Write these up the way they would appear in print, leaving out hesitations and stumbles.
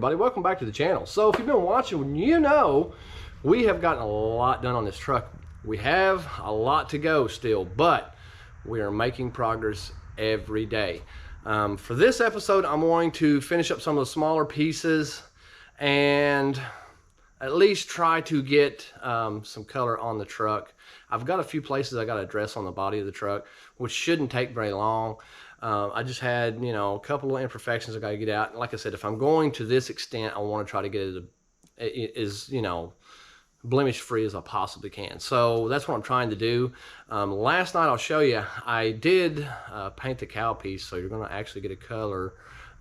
Buddy, welcome back to the channel. So if you've been watching, you know we have gotten a lot done on this truck. We have a lot to go still, but we are making progress every day. For this episode, I'm going to finish up some of the smaller pieces and at least try to get some color on the truck. I've got a few places I got to address on the body of the truck, which shouldn't take very long. I just had, a couple of imperfections I got to get out. And like I said, if I'm going to this extent, I want to try to get it as blemish free as I possibly can. So that's what I'm trying to do. Last night, I'll show you, I did paint the cowl piece, so you're going to actually get a color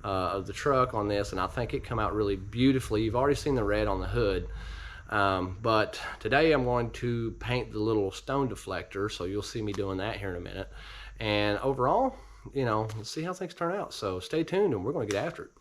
of the truck on this, and I think it come out really beautifully. You've already seen the red on the hood. But today I'm going to paint the little stone deflector, so you'll see me doing that here in a minute. And overall, let's see how things turn out. So stay tuned and we're going to get after it.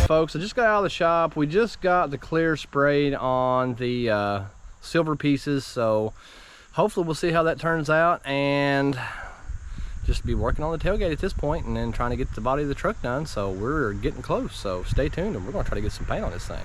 Folks, I just got out of the shop. We just got the clear sprayed on the silver pieces, so hopefully we'll see how that turns out, and just be working on the tailgate at this point and then trying to get the body of the truck done. So we're getting close, so stay tuned and we're going to try to get some paint on this thing.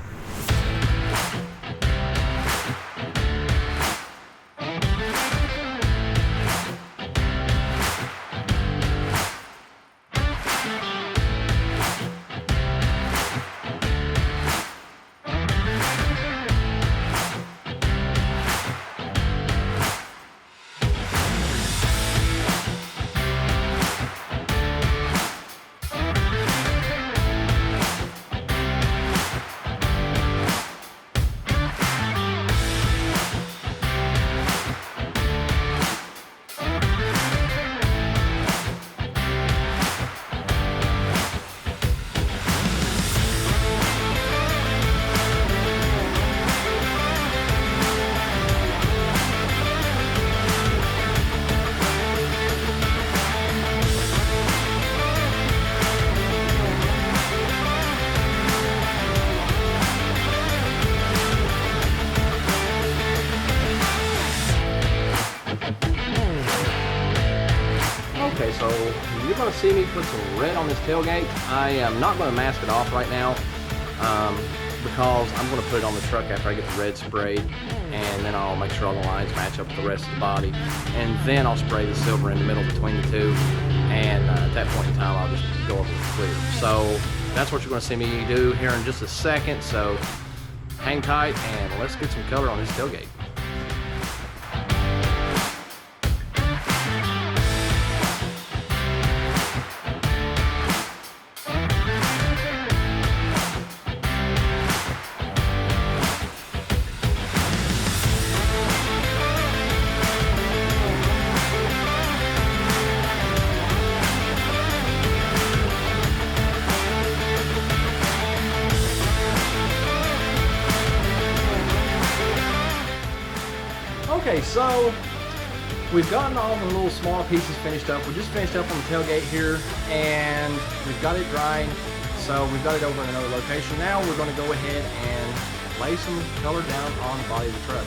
Okay, so you're going to see me put some red on this tailgate. I am not going to mask it off right now because I'm going to put it on the truck after I get the red sprayed, and then I'll make sure all the lines match up with the rest of the body, and then I'll spray the silver in the middle between the two, and at that point in time I'll just go over the clear. So that's what you're going to see me do here in just a second, so hang tight and let's get some color on this tailgate. So we've gotten all the little small pieces finished up. We just finished up on the tailgate here, and we've got it drying. So we've got it over in another location. Now we're going to go ahead and lay some color down on the body of the truck.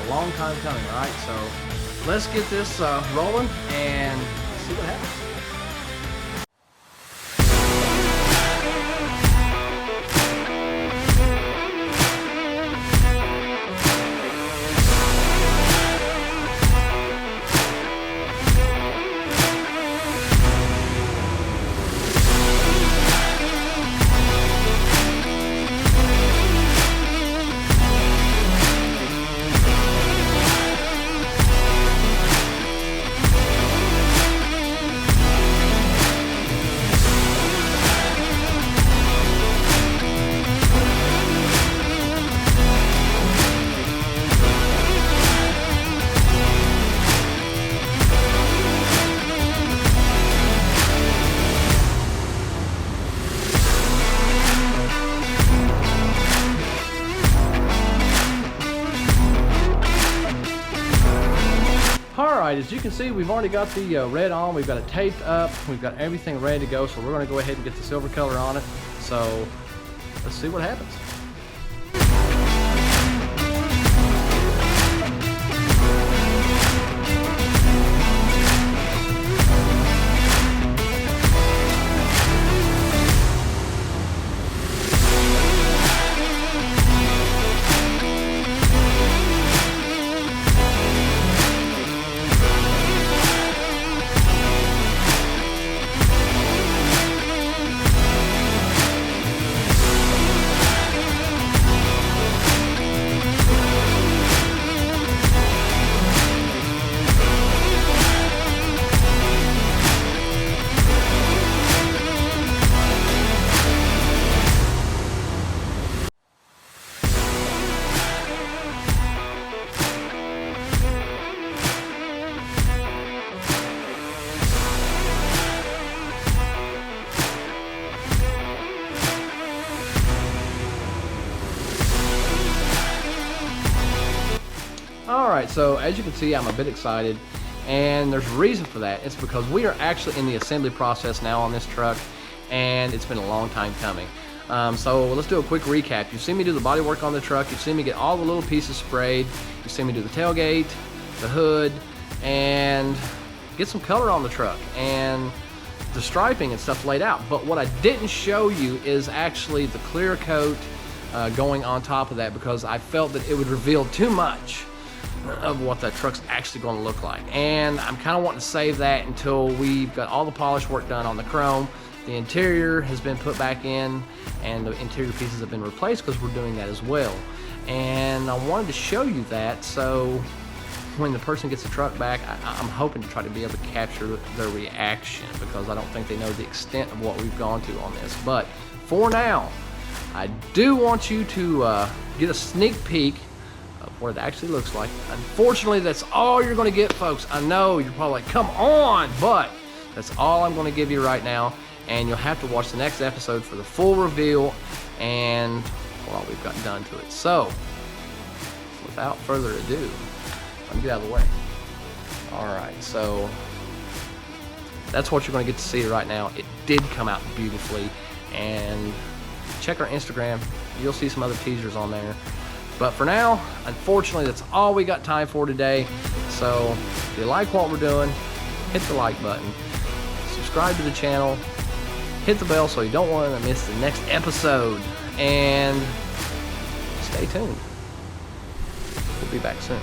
A long time coming, right? So let's get this rolling and see what happens. Alright, as you can see, we've already got the red on, we've got it taped up, we've got everything ready to go, so we're going to go ahead and get the silver color on it. So let's see what happens. Alright, so as you can see, I'm a bit excited, and there's a reason for that. It's because we are actually in the assembly process now on this truck, and it's been a long time coming. So let's do a quick recap. You've seen me do the body work on the truck, you've seen me get all the little pieces sprayed, you've seen me do the tailgate, the hood, and get some color on the truck, and the striping and stuff laid out. But what I didn't show you is actually the clear coat going on top of that, because I felt that it would reveal too much of what that truck's actually going to look like. And I'm kind of wanting to save that until we've got all the polish work done on the chrome. The interior has been put back in, and the interior pieces have been replaced because we're doing that as well. And I wanted to show you that, so when the person gets the truck back, I'm hoping to try to be able to capture their reaction, because I don't think they know the extent of what we've gone to on this. But for now, I do want you to get a sneak peek of what it actually looks like. Unfortunately, that's all you're going to get, folks. I know you're probably like, come on, but that's all I'm going to give you right now, and you'll have to watch the next episode for the full reveal and what we've got done to it. So without further ado, let me get out of the way. Alright, so that's what you're going to get to see right now. It did come out beautifully, and check our Instagram, you'll see some other teasers on there. But for now, unfortunately, that's all we got time for today. So if you like what we're doing, hit the like button, subscribe to the channel, hit the bell so you don't want to miss the next episode, and stay tuned. We'll be back soon.